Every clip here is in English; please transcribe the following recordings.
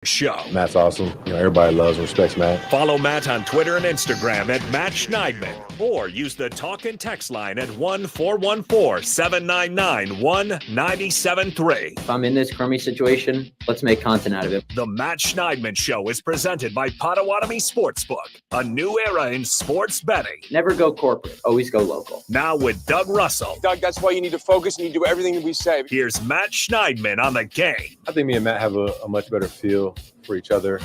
Show. Matt's awesome. Everybody loves and respects Matt. Follow Matt on Twitter and Instagram at Matt Schneidman, or use the talk and text line at 1-414-799-1973. If I'm in this crummy situation, let's make content out of it. The Matt Schneidman Show is presented by Potawatomi Sportsbook, a new era in sports betting. Never go corporate, always go local. Now with Doug Russell. Doug, that's why you need to focus and you do everything that we say. Here's Matt Schneidman on the game. I think me and Matt have a much better feel for each other.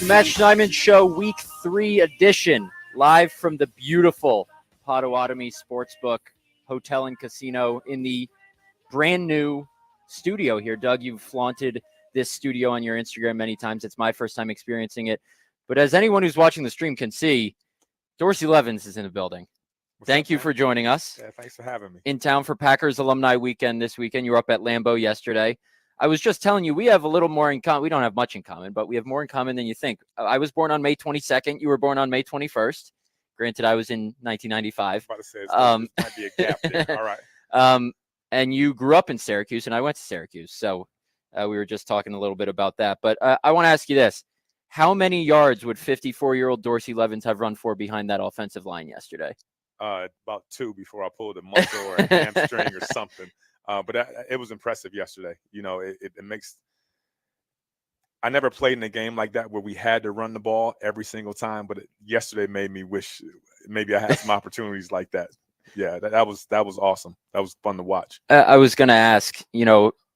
The Matt Schneidman Show Week 3 edition, live from the beautiful Potawatomi Sportsbook Hotel and Casino in the brand new studio here. Doug, you've flaunted this studio on your Instagram many times. It's my first time experiencing it. But as anyone who's watching the stream can see, Dorsey Levens is in the building. Thank you for joining us. Yeah, thanks for having me. In town for Packers Alumni Weekend this weekend. You were up at Lambeau yesterday. I was just telling you, we have a little more in common. We don't have much in common, but we have more in common than you think. I was born on May 22nd. You were born on May 21st. Granted, I was in 1995. I was about to say, this might be a gap there. All right. And you grew up in Syracuse, and I went to Syracuse. So we were just talking a little bit about that. But I want to ask you this. How many yards would 54-year-old Dorsey Levens have run for behind that offensive line yesterday? About 2 before I pulled a muscle or a hamstring or something. But it was impressive yesterday. It makes – I never played in a game like that where we had to run the ball every single time, but yesterday made me wish maybe I had some opportunities like that. Yeah, that was awesome. That was fun to watch. I was going to ask,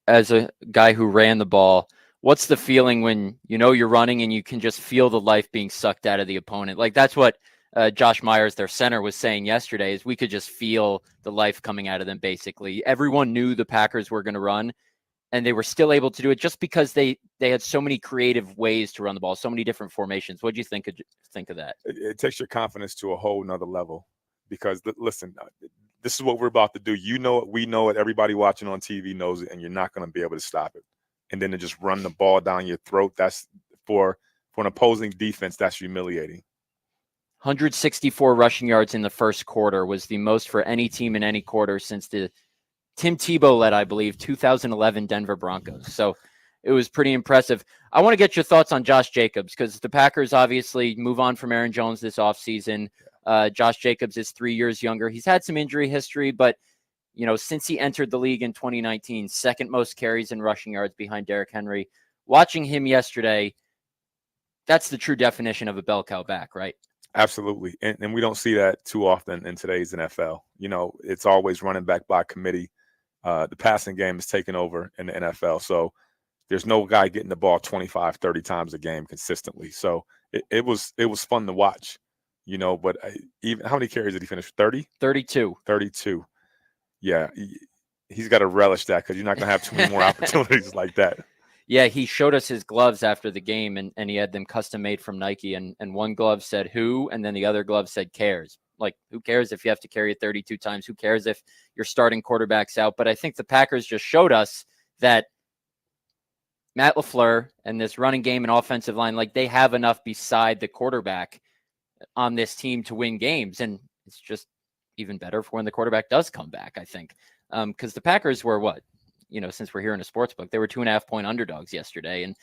as a guy who ran the ball, what's the feeling when you're running and you can just feel the life being sucked out of the opponent? Like that's what Josh Myers, their center, was saying yesterday, is we could just feel the life coming out of them, basically. Everyone knew the Packers were going to run, and they were still able to do it just because they had so many creative ways to run the ball, so many different formations. What do you think of that? It takes your confidence to a whole nother level because, listen, this is what we're about to do. You know it. We know it. Everybody watching on TV knows it, and you're not going to be able to stop it. And then to just run the ball down your throat, that's for an opposing defense, that's humiliating. 164 rushing yards in the first quarter was the most for any team in any quarter since the Tim Tebow led, I believe, 2011 Denver Broncos. So it was pretty impressive. I want to get your thoughts on Josh Jacobs because the Packers obviously move on from Aaron Jones this offseason. Josh Jacobs is 3 years younger. He's had some injury history, but since he entered the league in 2019, second most carries and rushing yards behind Derrick Henry. Watching him yesterday, that's the true definition of a bell cow back, right? Absolutely. And we don't see that too often in today's NFL. It's always running back by committee. The passing game is taking over in the NFL. So there's no guy getting the ball 25, 30 times a game consistently. So it was fun to watch, but even how many carries did he finish? 30? 32. 32. Yeah. He's got to relish that because you're not going to have too many more opportunities like that. Yeah, he showed us his gloves after the game, and he had them custom made from Nike. And one glove said who, and then the other glove said cares. Like, who cares if you have to carry it 32 times? Who cares if your starting quarterback's out? But I think the Packers just showed us that Matt LaFleur and this running game and offensive line, like they have enough beside the quarterback on this team to win games. And it's just even better for when the quarterback does come back, I think. Because the Packers were what? Since we're here in a sports book, they were 2.5-point underdogs yesterday, and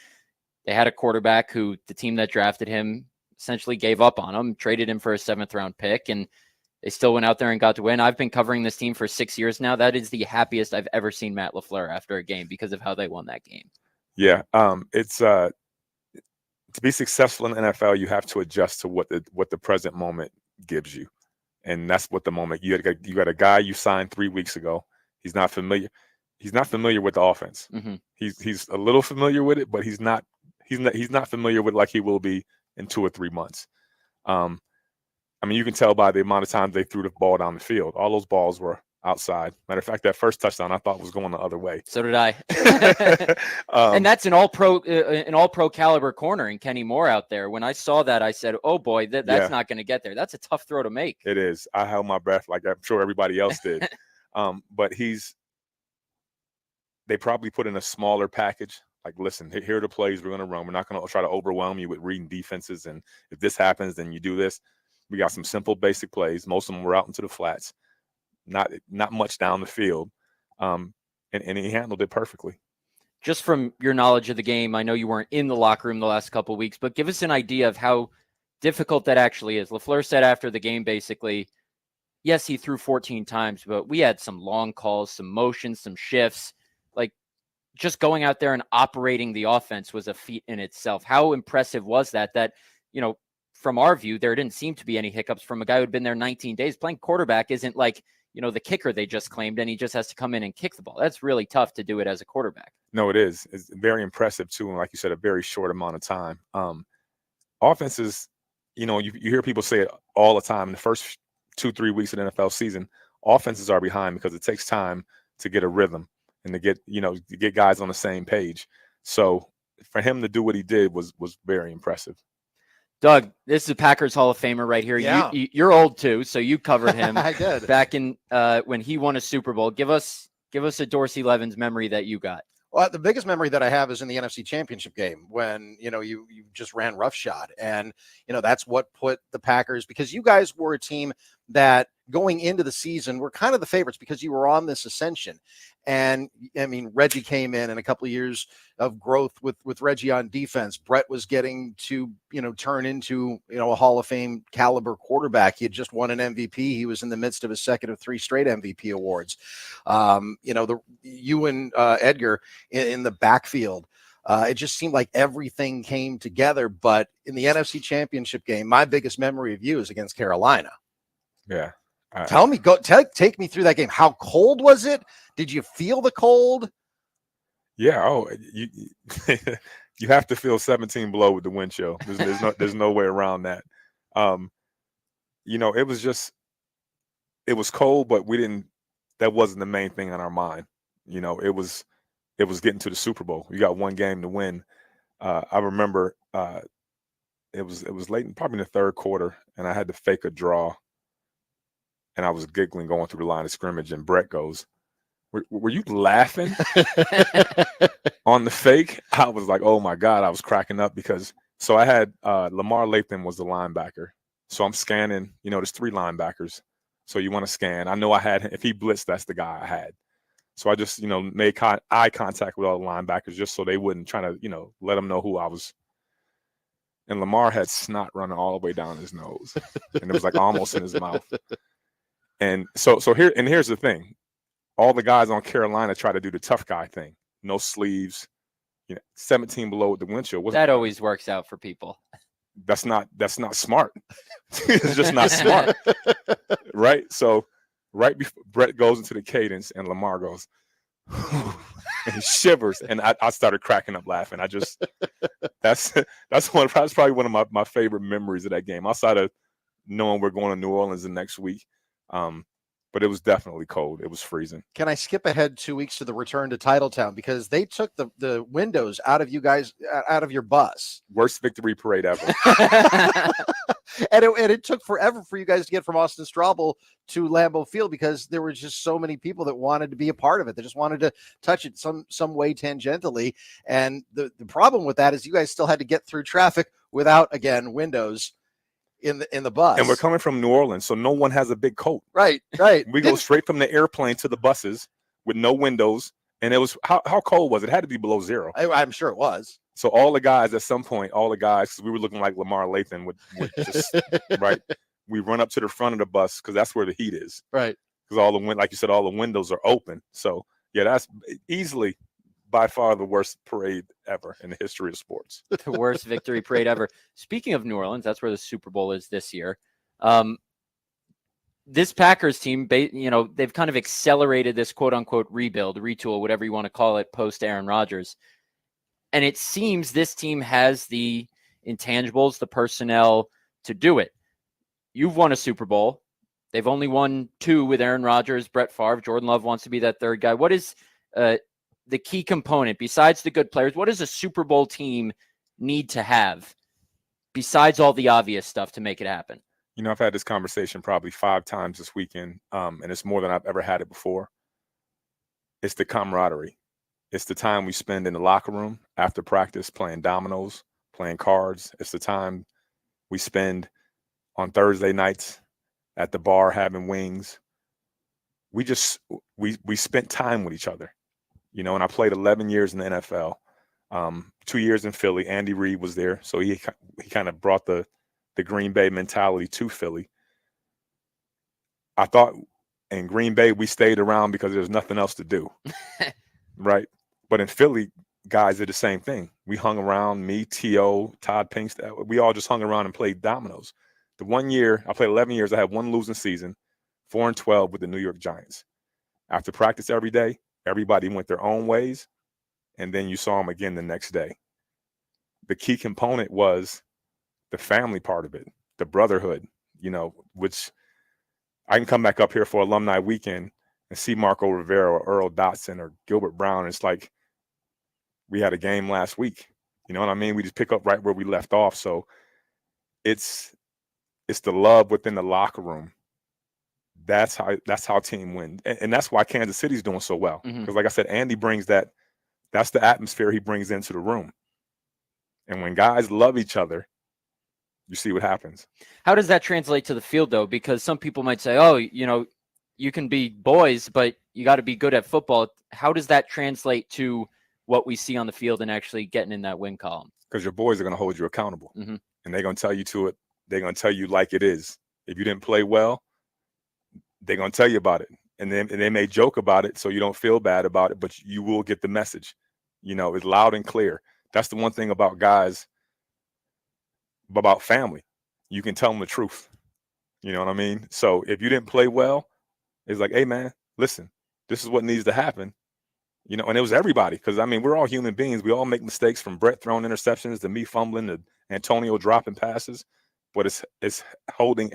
they had a quarterback who the team that drafted him essentially gave up on him, traded him for a 7th-round pick, and they still went out there and got to win. I've been covering this team for 6 years now. That is the happiest I've ever seen Matt LaFleur after a game because of how they won that game. Yeah, it's to be successful in the NFL, you have to adjust to what the present moment gives you, and that's what the moment you got a guy you signed 3 weeks ago. He's not familiar. He's not familiar with the offense. Mm-hmm. He's a little familiar with it, but he's not familiar with it like he will be in 2 or 3 months. You can tell by the amount of times they threw the ball down the field. All those balls were outside. Matter of fact, that first touchdown I thought was going the other way. So did I. And that's an all-pro caliber corner in Kenny Moore out there. When I saw that, I said, "Oh boy, that's not going to get there. That's a tough throw to make." It is. I held my breath like I'm sure everybody else did. But they probably put in a smaller package. Like, listen, here are the plays we're going to run. We're not going to try to overwhelm you with reading defenses. And if this happens, then you do this. We got some simple, basic plays. Most of them were out into the flats, not much down the field. And he handled it perfectly. just from your knowledge of the game, I know you weren't in the locker room the last couple of weeks, but give us an idea of how difficult that actually is. LaFleur said after the game, basically, yes, he threw 14 times, but we had some long calls, some motions, some shifts. Like, just going out there and operating the offense was a feat in itself. How impressive was that? That, from our view, there didn't seem to be any hiccups from a guy who'd been there 19 days. Playing quarterback isn't like, the kicker they just claimed, and he just has to come in and kick the ball. That's really tough to do it as a quarterback. No, it is. It's very impressive, too. And like you said, a very short amount of time. Offenses, you hear people say it all the time. In the first 2-3 weeks of the NFL season, offenses are behind because it takes time to get a rhythm and to get guys on the same page. So for him to do what he did was very impressive. Doug, this is a Packers Hall of Famer right here. Yeah. You're old too, so you covered him. I did. Back in when he won a Super Bowl. Give us a Dorsey Levens memory that you got. Well, the biggest memory that I have is in the NFC Championship game when, you just ran roughshod. And, that's what put the Packers, because you guys were a team that going into the season were kind of the favorites because you were on this ascension. And I mean, Reggie came in and a couple of years of growth with Reggie on defense. Brett was getting to, turn into, a Hall of Fame caliber quarterback. He had just won an MVP. He was in the midst of his second of 3 straight MVP awards. You and Edgar in the backfield. It just seemed like everything came together. But in the NFC Championship game, my biggest memory of you is against Carolina. Yeah. Take me through that game. How cold was it? Did you feel the cold? Yeah. Oh, you have to feel 17 below with the wind chill. There's no way around that. It was cold, but that wasn't the main thing on our mind. It was getting to the Super Bowl. You got one game to win. I remember it was late, probably in the third quarter, and I had to fake a draw. And I was giggling going through the line of scrimmage, and Brett goes, were you laughing on the fake? I was like, oh, my God. I was cracking up because – so I had Lamar Lathan was the linebacker. So I'm scanning. There's 3 linebackers. So you want to scan. I know I had – if he blitzed, that's the guy I had. So I just, made eye contact with all the linebackers just so they wouldn't try to, let them know who I was. And Lamar had snot running all the way down his nose. And it was like almost in his mouth. And so here's the thing. All the guys on Carolina try to do the tough guy thing. No sleeves, 17 below with the wind chill. That always works out for people. That's not smart. It's just not smart. Right? So right before Brett goes into the cadence and Lamar goes, and he shivers, and I started cracking up laughing. That's probably one of my favorite memories of that game, outside of knowing we're going to New Orleans the next week. But it was definitely cold. It was freezing. Can I skip ahead 2 weeks to the return to Titletown? Because they took the windows out of you guys, out of your bus. Worst victory parade ever. and it took forever for you guys to get from Austin Straubel to Lambeau Field because there were just so many people that wanted to be a part of it. They just wanted to touch it some way tangentially. And the problem with that is you guys still had to get through traffic without, again, windows in the bus. And we're coming from New Orleans, so no one has a big coat. Right. We go straight from the airplane to the buses with no windows. And it was, how cold was it? It had to be below 0. I'm sure it was. So all the guys at some point, because we were looking like Lamar Lathan would just, right, we run up to the front of the bus because that's where the heat is. Right. Because like you said, all the windows are open. So, yeah, that's easily by far the worst parade ever in the history of sports. The worst victory parade ever. Speaking of New Orleans, that's where the Super Bowl is this year. This Packers team, they've kind of accelerated this quote-unquote rebuild, retool, whatever you want to call it, post Aaron Rodgers. And it seems this team has the intangibles, the personnel to do it. You've won a Super Bowl. They've only won 2 with Aaron Rodgers, Brett Favre. Jordan Love wants to be that third guy. What is the key component, besides the good players? What does a Super Bowl team need to have besides all the obvious stuff to make it happen? I've had this conversation probably 5 times this weekend, and it's more than I've ever had it before. It's the camaraderie. It's the time we spend in the locker room after practice playing dominoes, playing cards. It's the time we spend on Thursday nights at the bar having wings. We spent time with each other. and I played 11 years in the NFL, 2 years in Philly. Andy Reid was there, so he kind of brought the Green Bay mentality to Philly. I thought in Green Bay we stayed around because there's nothing else to do, right? But in Philly, guys did the same thing. We hung around, me, T.O., Todd Pinkstad. We all just hung around and played dominoes. The 1 year, I played 11 years, I had one losing season, 4-12 with the New York Giants. After practice every day, everybody went their own ways, and then you saw them again the next day. The key component was the family part of it, the brotherhood, which I can come back up here for alumni weekend and see Marco Rivera or Earl Dotson or Gilbert Brown. It's like we had a game last week. You know what I mean? We just pick up right where we left off. So it's the love within the locker room. That's how team wins. And that's why Kansas City's doing so well. Because like I said, Andy brings that's the atmosphere he brings into the room. And when guys love each other, you see what happens. How does that translate to the field, though? Because some people might say, oh, you can be boys, but you got to be good at football. How does that translate to what we see on the field and actually getting in that win column? Because your boys are going to hold you accountable. And they're going to tell you they're going to tell you like it is. If you didn't play well, they're going to tell you about it. And they may joke about it so you don't feel bad about it, but you will get the message. It's loud and clear. That's the one thing about guys, about family. You can tell them the truth. You know what I mean? So if you didn't play well, it's like, hey, man, listen, this is what needs to happen. And it was everybody because, we're all human beings. We all make mistakes, from Brett throwing interceptions to me fumbling to Antonio dropping passes. But it's holding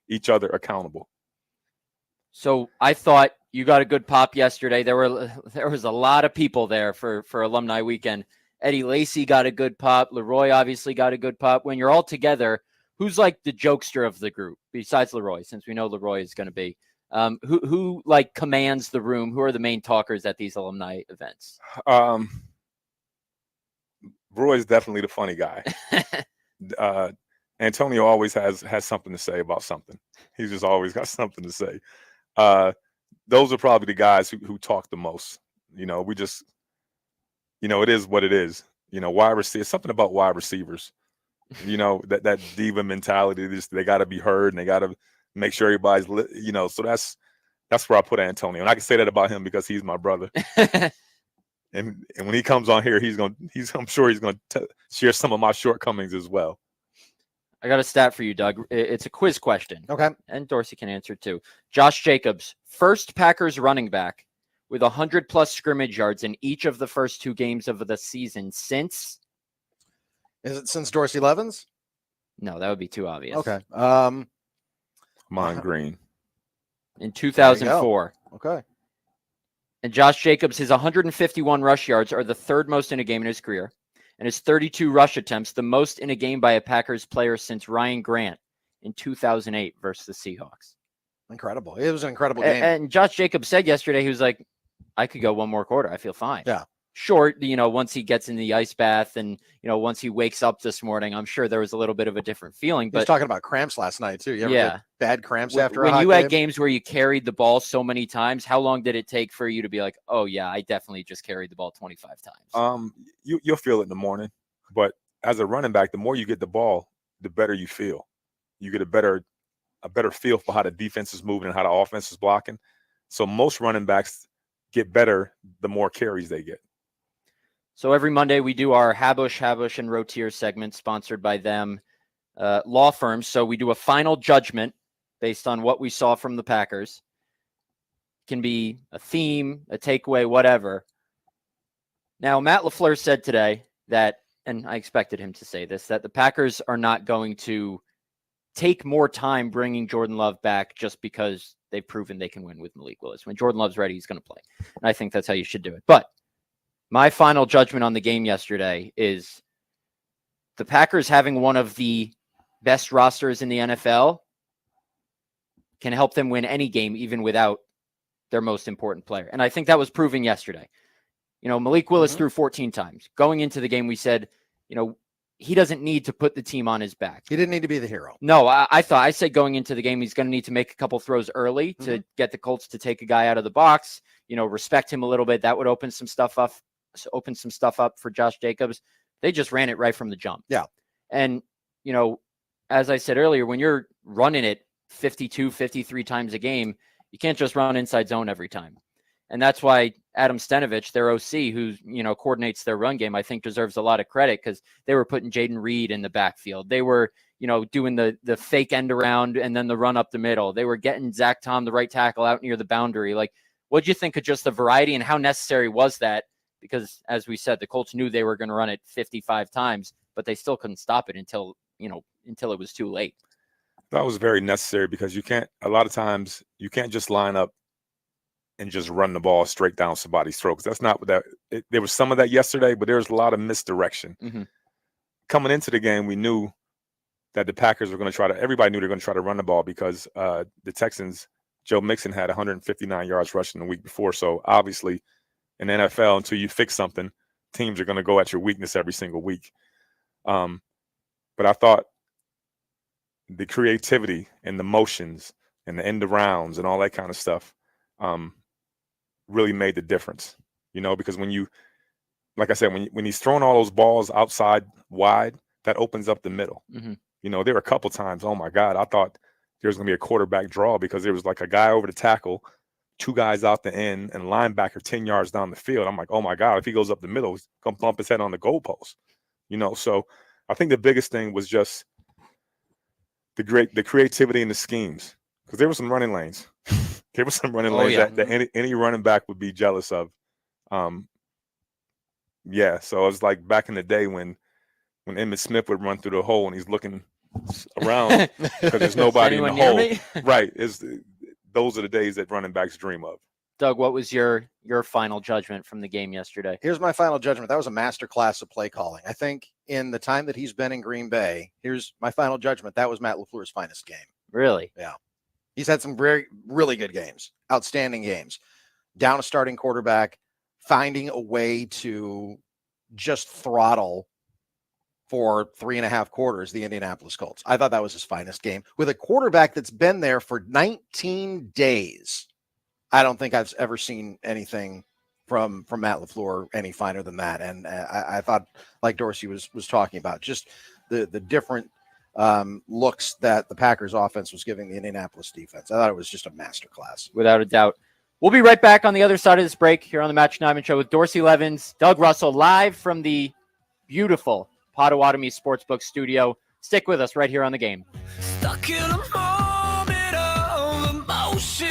each other accountable. So I thought you got a good pop yesterday. There was a lot of people there for alumni weekend. Eddie Lacy got a good pop. Leroy obviously got a good pop. When you're all together, who's like the jokester of the group besides Leroy, since we know Leroy is going to be? Who like commands the room? Who are the main talkers at these alumni events? Roy's definitely the funny guy. Antonio always has something to say about something. He's just always got something to say. Those are probably the guys who talk the most. We just, it is what it is. Wide receiver, something about wide receivers. That diva mentality. They got to be heard and they got to make sure everybody's, So that's where I put Antonio, and I can say that about him because he's my brother. and when he comes on here, I'm sure he's going to share some of my shortcomings as well. I got a stat for you, Doug. It's a quiz question. Okay. And Dorsey can answer too. Josh Jacobs, first Packers running back with 100+ scrimmage yards in each of the first 2 games of the season since? Is it since Dorsey Levens? No, that would be too obvious. Okay. Mine Green. In 2004. Okay. And Josh Jacobs, his 151 rush yards are the 3rd most in a game in his career. And his 32 rush attempts, the most in a game by a Packers player since Ryan Grant in 2008 versus the Seahawks. Incredible. It was an incredible game. And Josh Jacobs said yesterday, he was like, I could go one more quarter. I feel fine. Yeah. Short, once he gets in the ice bath and, once he wakes up this morning, I'm sure there was a little bit of a different feeling. But he was talking about cramps last night, too. You ever get bad cramps after when a hot you had game? games where you carried the ball so many times, how long did it take for you to be like, oh, yeah, I definitely just carried the ball 25 times? You'll feel it in the morning. But as a running back, the more you get the ball, the better you feel. You get a better feel for how the defense is moving and how the offense is blocking. So most running backs get better the more carries they get. So every Monday we do our Habush, and Rotier segment sponsored by them law firms. So we do a final judgment based on what we saw from the Packers. It can be a theme, a takeaway, whatever. Now, Matt LaFleur said today that, and I expected him to say this, that the Packers are not going to take more time bringing Jordan Love back just because they've proven they can win with Malik Willis. When Jordan Love's ready, he's going to play. And I think that's how you should do it. But my final judgment on the game yesterday is the Packers having one of the best rosters in the NFL can help them win any game, even without their most important player. And I think that was proven yesterday. Malik Willis threw 14 times. Going into the game, we said, he doesn't need to put the team on his back. He didn't need to be the hero. No, I said going into the game, he's going to need to make a couple throws early to get the Colts to take a guy out of the box. respect him a little bit. That would open some stuff up for Josh Jacobs. They just ran it right from the jump. Yeah. And, as I said earlier, when you're running it 52, 53 times a game, you can't just run inside zone every time. And that's why Adam Stenovich, their OC, who, coordinates their run game, I think deserves a lot of credit, because they were putting Jaden Reed in the backfield. They were, doing the fake end around and then the run up the middle. They were getting Zach Tom, the right tackle, out near the boundary. Like, what'd you think of just the variety, and how necessary was that? Because as we said, the Colts knew they were going to run it 55 times, but they still couldn't stop it until it was too late. That was very necessary, because a lot of times you can't just line up and just run the ball straight down somebody's throat. 'Cause that's not what there was some of that yesterday, but there was a lot of misdirection. Mm-hmm. Coming into the game, we knew that the Packers were going to everybody knew they were going to try to run the ball, because the Texans, Joe Mixon had 159 yards rushing the week before. So obviously in the NFL, until you fix something, teams are going to go at your weakness every single week. But I thought the creativity and the motions and the end arounds and all that kind of stuff really made the difference, because like I said, when he's throwing all those balls outside wide, that opens up the middle. Mm-hmm. There were a couple times, oh my God, I thought there was going to be a quarterback draw, because there was like a guy over the tackle, two guys out the end, and linebacker 10 yards down the field. I'm like, oh my God, if he goes up the middle, he's going to bump his head on the goalpost. So I think the biggest thing was just the creativity and the schemes, because there were some running lanes. There were some running lanes that any running back would be jealous of. So it was like back in the day when Emmitt Smith would run through the hole and he's looking around because there's nobody in the hole. Right. Those are the days that running backs dream of. Doug, what was your final judgment from the game yesterday? Here's my final judgment. That was a masterclass of play calling. I think in the time that he's been in Green Bay, here's my final judgment. That was Matt LaFleur's finest game. Really? Yeah. He's had some really good games, outstanding games. Down a starting quarterback, finding a way to just throttle for 3.5 quarters the Indianapolis Colts. I thought that was his finest game, with a quarterback that's been there for 19 days. I don't think I've ever seen anything from Matt LaFleur any finer than that. And I thought, like Dorsey was talking about, just the different looks that the Packers offense was giving the Indianapolis defense. I thought it was just a masterclass. Without a doubt. We'll be right back on the other side of this break here on the Matt Schneidman Show with Dorsey Levens, Doug Russell, live from the beautiful Potawatomi Sportsbook studio. Stick with us right here on The Game. Stuck in a moment of emotion.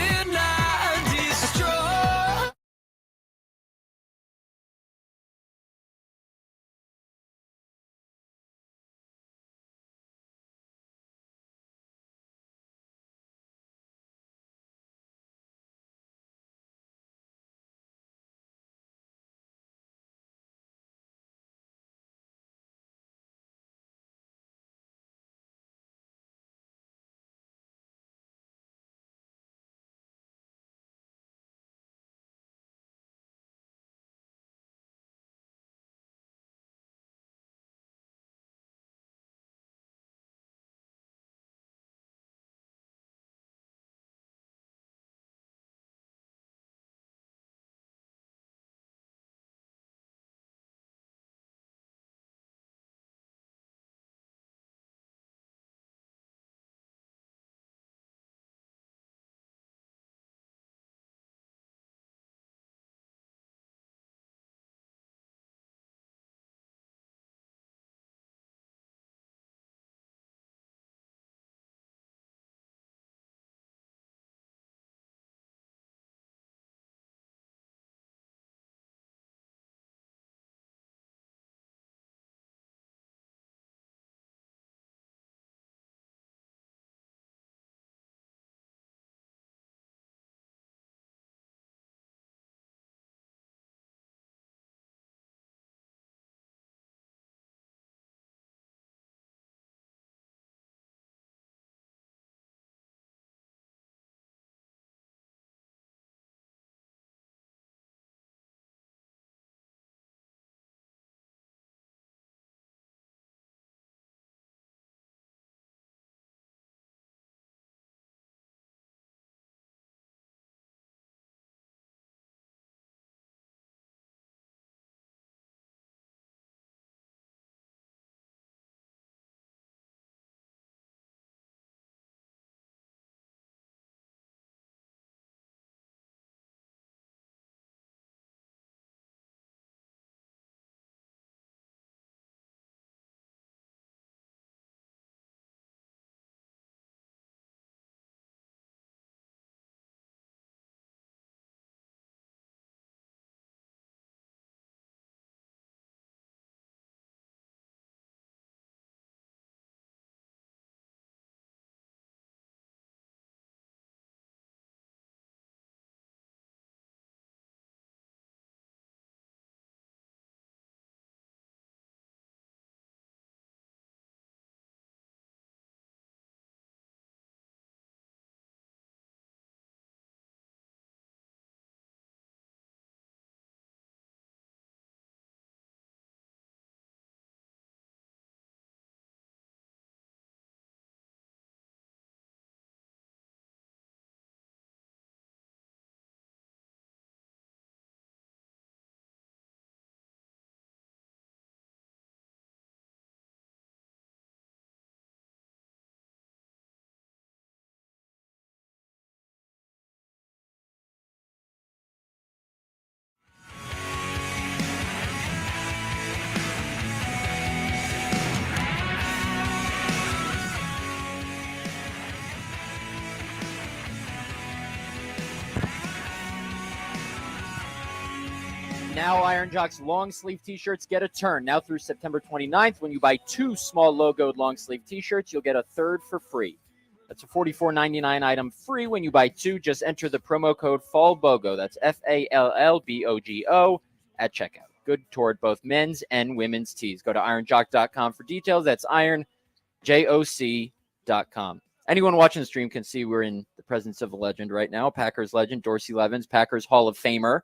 now Iron Jock's long sleeve t-shirts get a turn. Now through September 29th, when you buy 2 small logoed long sleeve t-shirts, you'll get a third for free. That's a $44.99 item free when you buy 2. Just enter the promo code FALLBOGO. That's FALLBOGO at checkout. Good toward both men's and women's tees. Go to ironjock.com for details. That's ironjoc.com. Anyone watching the stream can see we're in the presence of a legend right now. Packers legend, Dorsey Levens, Packers Hall of Famer.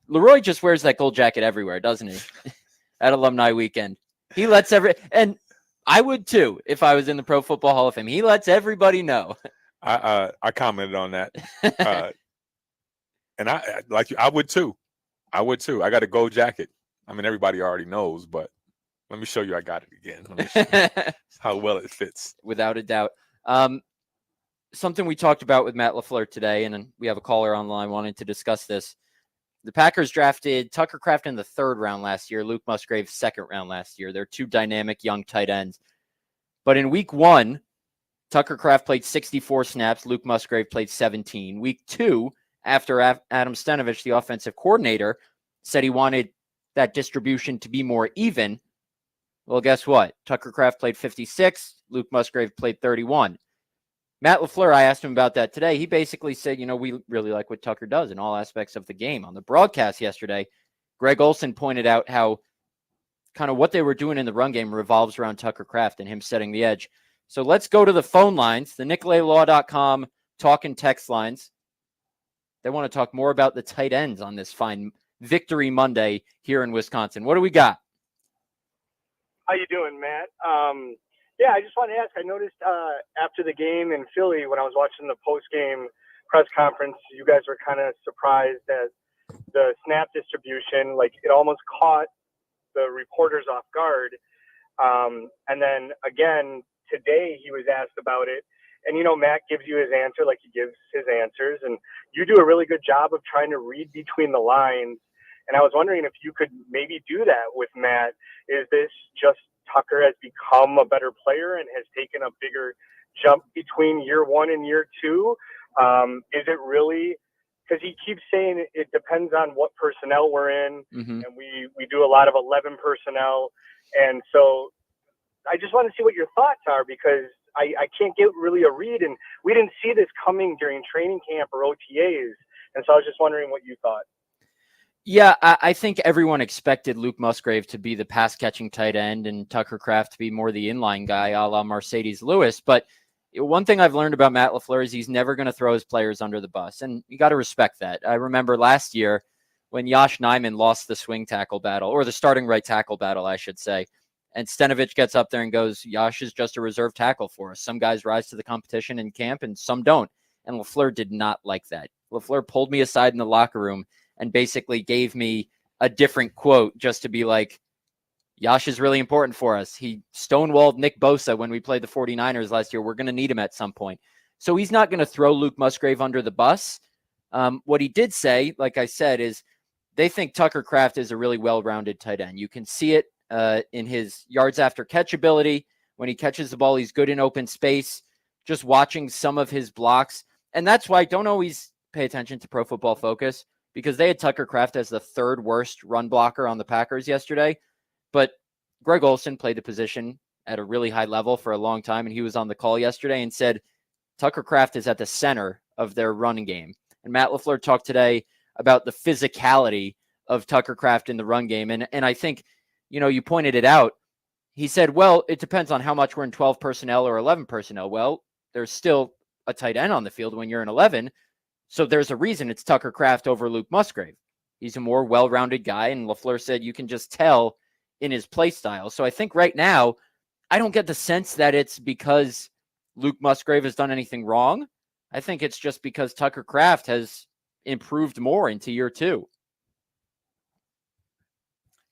Leroy just wears that gold jacket everywhere, doesn't he? At Alumni Weekend. He lets and I would too if I was in the Pro Football Hall of Fame. He lets everybody know. I commented on that. And I would too. I got a gold jacket. I mean, everybody already knows, but let me show you I got it again. Let me show you how well it fits. Without a doubt. Something we talked about with Matt LaFleur today, and we have a caller online wanting to discuss this. The Packers drafted Tucker Kraft in the 3rd round last year, Luke Musgrave 2nd round last year. They're 2 dynamic young tight ends. But in week 1, Tucker Kraft played 64 snaps. Luke Musgrave played 17. Week 2, after Adam Stenavich, the offensive coordinator, said he wanted that distribution to be more even. Well, guess what? Tucker Kraft played 56. Luke Musgrave played 31. Matt LaFleur, I asked him about that today. He basically said, we really like what Tucker does in all aspects of the game. On the broadcast yesterday, Greg Olsen pointed out how kind of what they were doing in the run game revolves around Tucker Kraft and him setting the edge. So let's go to the phone lines, the NicolaLaw.com talk and text lines. They want to talk more about the tight ends on this fine Victory Monday here in Wisconsin. What do we got? How you doing, Matt? Yeah, I just wanted to ask. I noticed after the game in Philly, when I was watching the post-game press conference, you guys were kind of surprised at the snap distribution. Like, it almost caught the reporters off guard. And then, again, today he was asked about it. And, Matt gives you his answer like he gives his answers. And you do a really good job of trying to read between the lines. And I was wondering if you could maybe do that with Matt. Is this just Tucker has become a better player and has taken a bigger jump between year 1 and year 2? Is it really – because he keeps saying it depends on what personnel we're in, and we do a lot of 11 personnel. And so I just want to see what your thoughts are, because I can't get really a read, and we didn't see this coming during training camp or OTAs. And so I was just wondering what you thought. Yeah, I think everyone expected Luke Musgrave to be the pass-catching tight end and Tucker Kraft to be more the inline guy, a la Mercedes Lewis. But one thing I've learned about Matt LaFleur is he's never going to throw his players under the bus, and you got to respect that. I remember last year when Schneidman lost the swing tackle battle, or the starting right tackle battle, I should say, and Stenavich gets up there and goes, Yash is just a reserve tackle for us. Some guys rise to the competition in camp and some don't. And LaFleur did not like that. LaFleur pulled me aside in the locker room and basically gave me a different quote just to be like, Yash is really important for us. He stonewalled Nick Bosa when we played the 49ers last year. We're going to need him at some point. So he's not going to throw Luke Musgrave under the bus. What he did say, like I said, is they think Tucker Kraft is a really well-rounded tight end. You can see it in his yards after catch ability. When he catches the ball, he's good in open space. Just watching some of his blocks. And that's why I don't always pay attention to Pro Football Focus, because they had Tucker Kraft as the 3rd worst run blocker on the Packers yesterday. But Greg Olsen played the position at a really high level for a long time, and he was on the call yesterday and said Tucker Kraft is at the center of their running game. And Matt LaFleur talked today about the physicality of Tucker Kraft in the run game. And I think, you pointed it out. He said, well, it depends on how much we're in 12 personnel or 11 personnel. Well, there's still a tight end on the field when you're in 11. So there's a reason it's Tucker Kraft over Luke Musgrave. He's a more well-rounded guy, and LaFleur said you can just tell in his play style. So I think right now, I don't get the sense that it's because Luke Musgrave has done anything wrong. I think it's just because Tucker Kraft has improved more into year 2.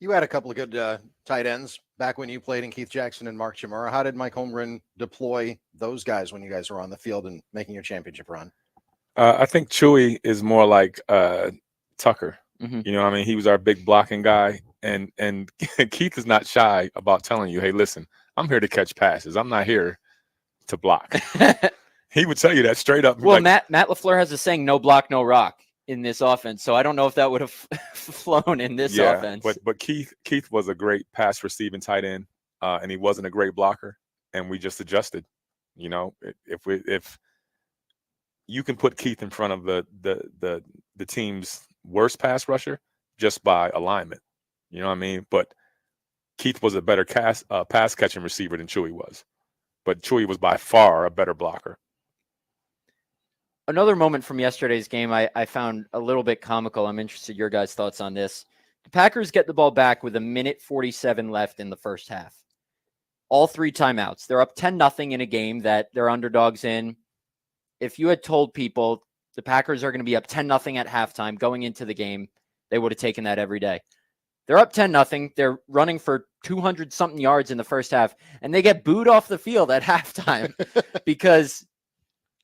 You had a couple of good tight ends back when you played in Keith Jackson and Mark Chimura. How did Mike Holmgren deploy those guys when you guys were on the field and making your championship run? I think Chewy is more like Tucker. He was our big blocking guy. And Keith is not shy about telling you, hey, listen, I'm here to catch passes. I'm not here to block. He would tell you that straight up. Well, like, Matt LaFleur has a saying, no block, no rock. in this offense. So I don't know if that would have flown in this offense. But Keith was a great pass receiving tight end, and he wasn't a great blocker, and we just adjusted. You know, if you can put Keith in front of the team's worst pass rusher just by alignment, you know what I mean? But Keith was a better pass catching receiver than Chewy was, but Chewy was by far a better blocker. Another moment from yesterday's game I found a little bit comical. I'm interested in your guys' thoughts on this. The Packers get the ball back with 1:47 left in the first half. All 3 timeouts. They're up 10-0 in a game that they're underdogs in. If you had told people the Packers are going to be up 10-0 at halftime going into the game, they would have taken that every day. They're up 10-0. They're running for 200-something yards in the first half, and they get booed off the field at halftime because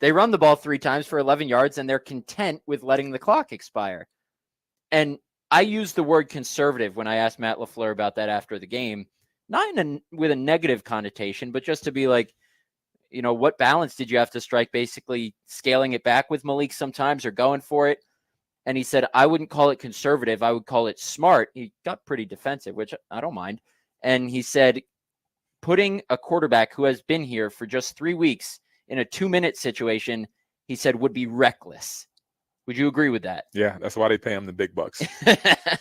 they run the ball 3 times for 11 yards, and they're content with letting the clock expire. And I used the word conservative when I asked Matt LaFleur about that after the game, not with a negative connotation, but just to be like, you know, what balance did you have to strike, basically scaling it back with Malik sometimes or going for it? And he said, I wouldn't call it conservative. I would call it smart. He got pretty defensive, which I don't mind. And he said, putting a quarterback who has been here for just 3 weeks in a 2-minute situation, he said, would be reckless. Would you agree with that? Yeah, that's why they pay him the big bucks.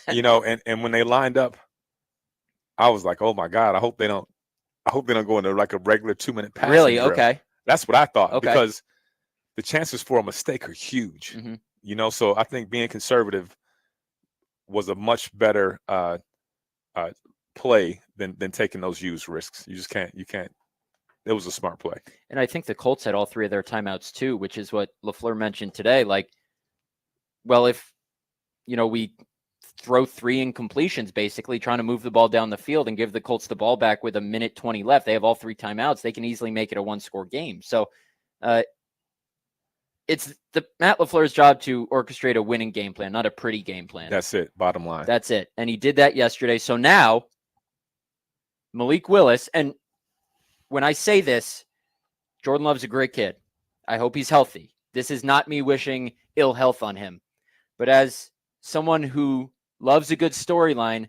You know, and when they lined up, I was like, oh my God, I hope they don't go into like a regular 2-minute passing Really? drill. Okay. That's what I thought, Okay. because the chances for a mistake are huge. Mm-hmm. You know, so I think being conservative was a much better play than taking those huge risks. You can't. It was a smart play. And I think the Colts had all 3 of their timeouts too, which is what LaFleur mentioned today. Like, well, if, you know, we throw 3 incompletions, basically trying to move the ball down the field and give the Colts the ball back with 1:20 left, they have all 3 timeouts. They can easily make it a 1-score game. So it's the Matt LaFleur's job to orchestrate a winning game plan, not a pretty game plan. That's it. Bottom line. That's it. And he did that yesterday. So now Malik Willis, and when I say this, Jordan Love's a great kid. I hope he's healthy. This is not me wishing ill health on him. But as someone who loves a good storyline,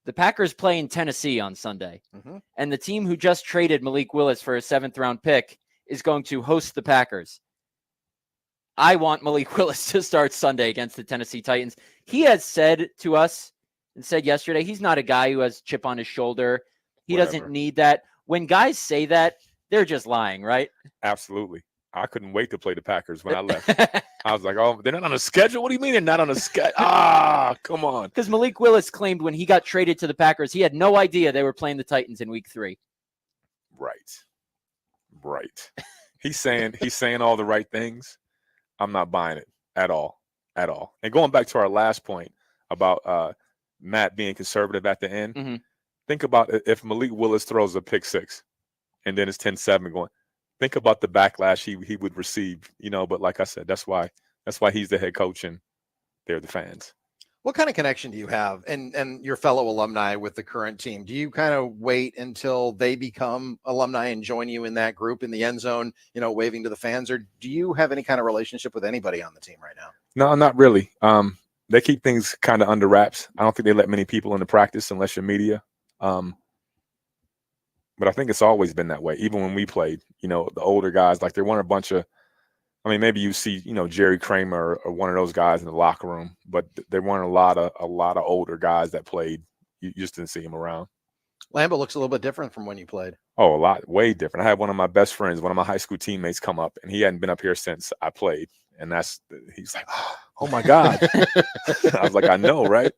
the Packers play in Tennessee on Sunday. Mm-hmm. And the team who just traded Malik Willis for a 7th-round pick is going to host the Packers. I want Malik Willis to start Sunday against the Tennessee Titans. He has said to us and said yesterday, he's not a guy who has chip on his shoulder. He doesn't need that. When guys say that, they're just lying, right? Absolutely. I couldn't wait to play the Packers when I left. I was like, oh, they're not on a schedule? What do you mean they're not on a schedule? Come on. Because Malik Willis claimed when he got traded to the Packers, he had no idea they were playing the Titans in week 3. Right. He's saying all the right things. I'm not buying it at all. And going back to our last point about Matt being conservative at the end, mm-hmm. Think about if Malik Willis throws a pick 6 and then it's 10-7 going. Think about the backlash he would receive, you know. But like I said, that's why he's the head coach and they're the fans. What kind of connection do you have and your fellow alumni with the current team? Do you kind of wait until they become alumni and join you in that group in the end zone, you know, waving to the fans? Or do you have any kind of relationship with anybody on the team right now? No, not really. They keep things kind of under wraps. I don't think they let many people into practice unless you're media. But I think it's always been that way. Even when we played, you know, the older guys, like there weren't a bunch of, I mean, maybe you see, you know, Jerry Kramer or one of those guys in the locker room, but there weren't a lot of older guys that played. You just didn't see them around. Lambeau looks a little bit different from when you played. Oh, a lot, way different. I had one of my best friends, one of my high school teammates come up, and he hadn't been up here since I played. And he's like, oh my God. I was like, I know, right?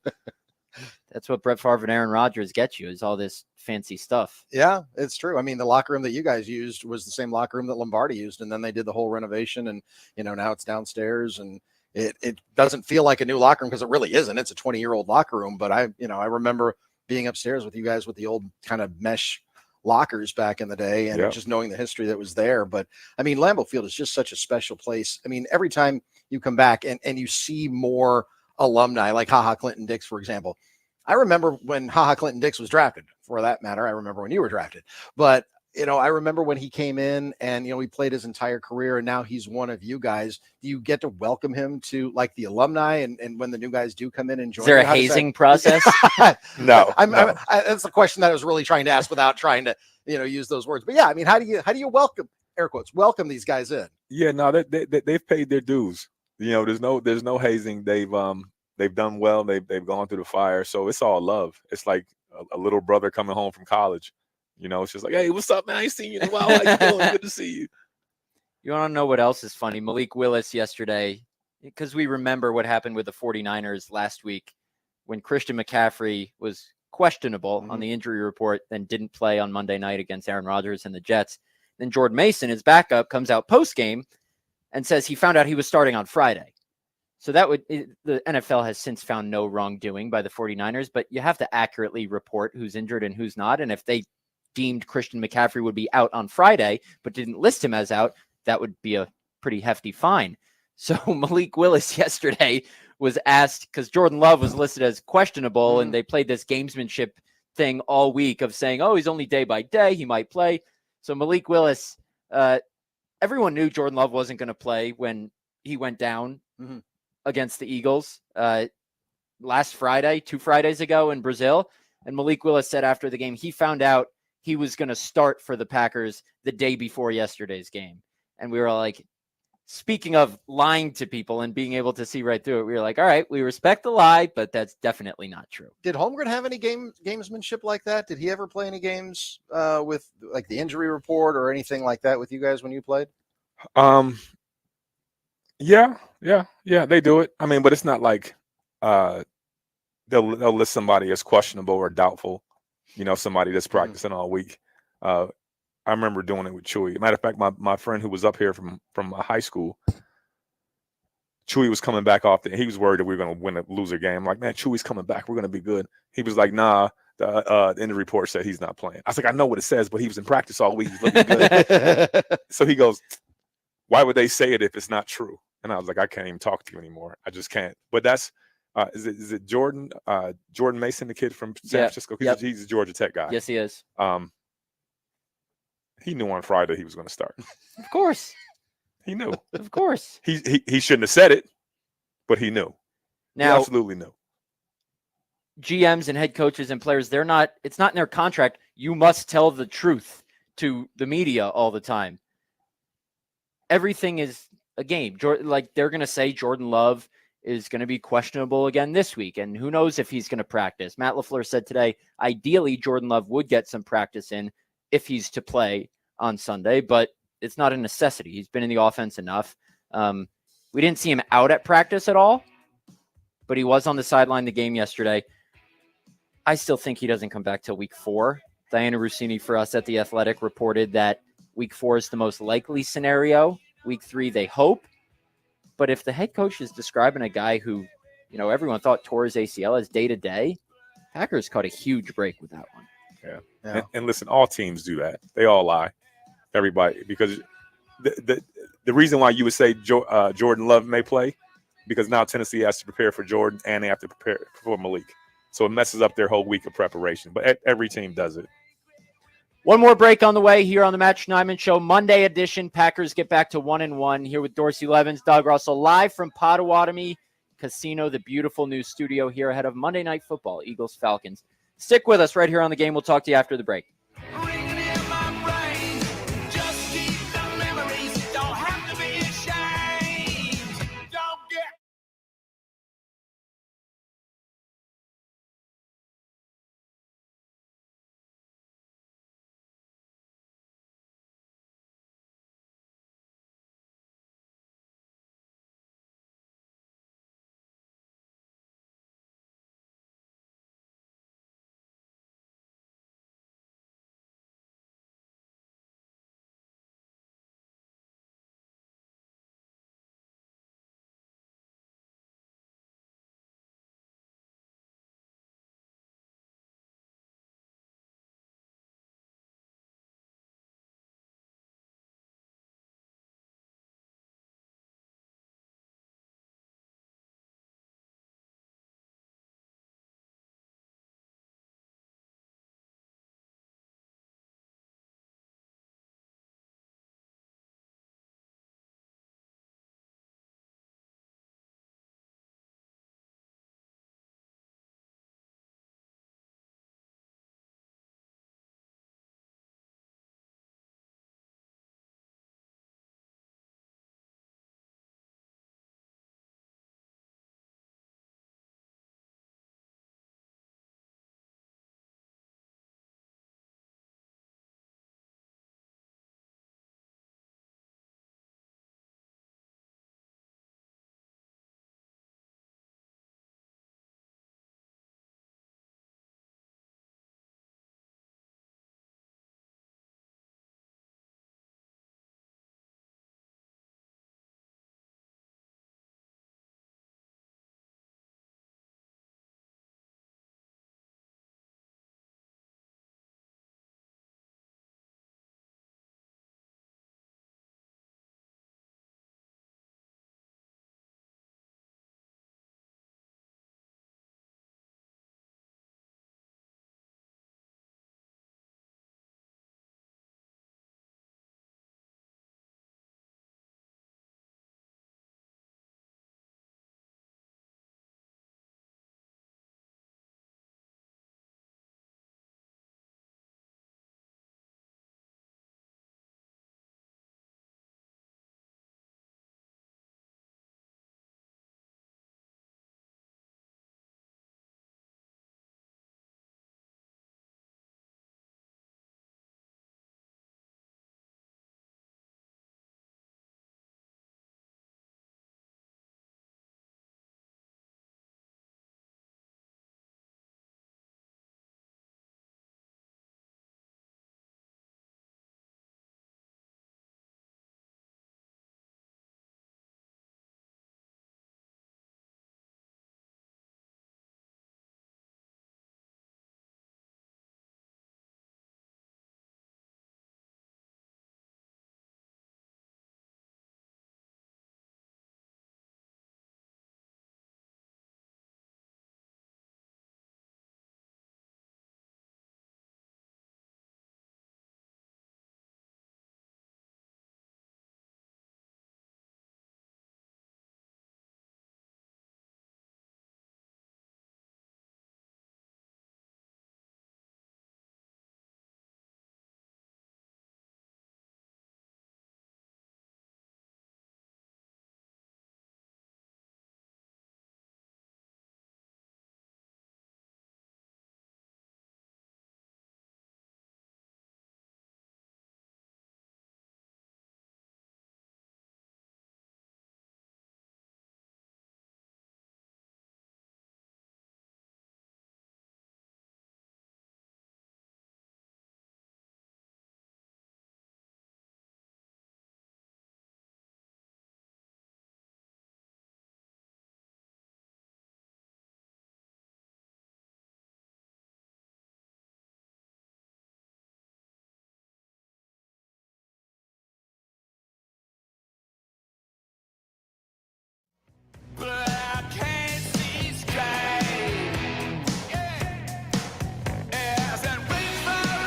That's what Brett Favre and Aaron Rodgers get you, is all this fancy stuff. Yeah, it's true. I mean, the locker room that you guys used was the same locker room that Lombardi used, and then they did the whole renovation, and, you know, now it's downstairs, and it doesn't feel like a new locker room because it really isn't. It's a 20-year-old locker room, but I remember being upstairs with you guys with the old kind of mesh lockers back in the day, and just knowing the history that was there. But I mean, Lambeau Field is just such a special place. I mean, every time you come back and you see more alumni, like HaHa Clinton Dix, for example. I remember when HaHa Clinton Dix was drafted. For that matter, I remember when you were drafted. But I remember when he came in and, he played his entire career and now he's one of you guys. Do you get to welcome him to like the alumni and when the new guys do come in and join? Is there a hazing process? No, no. That's the question that I was really trying to ask without trying to, use those words. But yeah, I mean, how do you welcome, air quotes, welcome these guys in? Yeah, no, they've paid their dues. There's no hazing. They've done well. They've gone through the fire. So it's all love. It's like a little brother coming home from college. It's just like, hey, what's up, man? I ain't seen you in a while. How you doing? Good to see you. You want to know what else is funny? Malik Willis yesterday, because we remember what happened with the 49ers last week when Christian McCaffrey was questionable on the injury report, then didn't play on Monday night against Aaron Rodgers and the Jets. Then Jordan Mason, his backup, comes out post-game and says he found out he was starting on Friday. So the NFL has since found no wrongdoing by the 49ers, but you have to accurately report who's injured and who's not. And if they deemed Christian McCaffrey would be out on Friday, but didn't list him as out, that would be a pretty hefty fine. So Malik Willis yesterday was asked, because Jordan Love was listed as questionable, and they played this gamesmanship thing all week of saying, oh, he's only day by day, he might play. So Malik Willis, everyone knew Jordan Love wasn't going to play when he went down against the Eagles last Friday, 2 Fridays ago in Brazil. And Malik Willis said after the game, he found out he was going to start for the Packers the day before yesterday's game. And we were like, speaking of lying to people and being able to see right through it, we were like, all right, we respect the lie, but that's definitely not true. Did Holmgren have any gamesmanship like that? Did he ever play any games with like the injury report or anything like that with you guys when you played? Yeah, they do it. I mean, but it's not like they'll list somebody as questionable or doubtful. Somebody that's practicing all week. I remember doing it with Chewy. Matter of fact, my friend who was up here from high school, Chewy was coming back off. He was worried that we were going to win a loser game. I'm like, man, Chewy's coming back. We're going to be good. He was like, nah, the injury report said he's not playing. I was like, I know what it says, but he was in practice all week. He's looking good. So he goes, why would they say it if it's not true? And I was like, I can't even talk to you anymore. I just can't. But that's is it Jordan Mason, the kid from San Francisco? He's a Georgia Tech guy. Yes, he is. He knew on Friday he was going to start. Of course. He knew. Of course. He shouldn't have said it, but he knew. Now, he absolutely knew. GMs and head coaches and players, it's not in their contract. You must tell the truth to the media all the time. Everything is a game. Like they're going to say Jordan Love is going to be questionable again this week, and who knows if he's going to practice. Matt LaFleur said today, ideally Jordan Love would get some practice in if he's to play on Sunday, but it's not a necessity. He's been in the offense enough. We didn't see him out at practice at all, but he was on the sideline the game yesterday. I still think he doesn't come back till week 4. Diana Rossini for us at The Athletic reported that week 4 is the most likely scenario. Week 3, they hope. But if the head coach is describing a guy who, everyone thought tore his ACL as day-to-day, Packers caught a huge break with that one. Yeah. And listen, all teams do that. They all lie. Everybody. Because the reason why you would say Jordan Love may play, because now Tennessee has to prepare for Jordan and they have to prepare for Malik. So it messes up their whole week of preparation. But every team does it. One more break on the way here on the Matt Schneidman Show. Monday edition. Packers get back to 1-1 here with Dorsey Levens, Doug Russell, live from Potawatomi Casino, the beautiful new studio here ahead of Monday Night Football, Eagles-Falcons. Stick with us right here on The Game. We'll talk to you after the break.